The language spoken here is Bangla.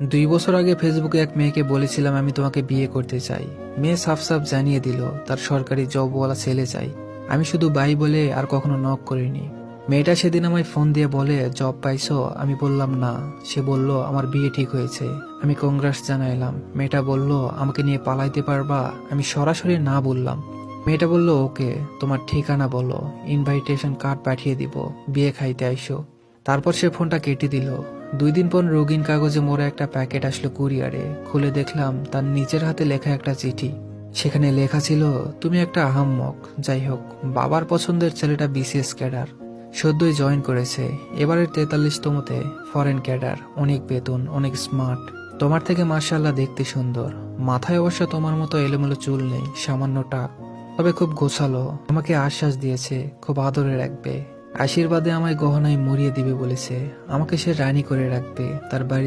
2 বছর আগে ফেসবুকে এক মেয়েকে বলেছিলাম আমি তোমাকে বিয়ে করতে চাই। মেয়ে সাফ সাফ জানিয়ে দিল তার সরকারি জবওয়ালা ছেলে চাই। আমি শুধু বাই বলে আর কখনো নক করিনি। মেয়েটা সেদিন আমায় ফোন দিয়ে বলে জব পাইছো, আমি বললাম না। সে বলল আমার বিয়ে ঠিক হয়েছে। আমি কংগ্রেস জানাইলাম। মেয়েটা বলল আমাকে নিয়ে পালাইতে পারবা, আমি সরাসরি না বললাম। মেয়েটা বলল ওকে, তোমার ঠিকানা বলো, ইনভাইটেশন কার্ড পাঠিয়ে দিব, বিয়ে খাইতে আইসো। তারপর সে ফোনটা কেটে দিল। 2 দিন পর রঙিন কাগজে মোড়া একটা প্যাকেট আসলো কুরিয়ারে। খুলে দেখলাম তার নিজের হাতে লেখা একটা চিঠি। সেখানে লেখা ছিল, তুমি একটা আহাম্মক, যাই হোক বাবার পছন্দের ছেলেটা বিসিএস ক্যাডার, সদ্যই জয়েন করেছে, এবারের 43তমতে, ফরেন ক্যাডার, অনেক বেতন, অনেক স্মার্ট, তোমার থেকে মার্শাল্লাহ দেখতে সুন্দর। মাথায় অবশ্য তোমার মতো এলোমেলো চুল নেই, সামান্য টাক, তবে খুব গোছালো। আমাকে আশ্বাস দিয়েছে খুব আদরে রাখবে, আশীর্বাদে আমায় গহনায় মরিয়ে দিবে বলেছে। আমাকে সে রানী করে রাখবে, তার বাড়ি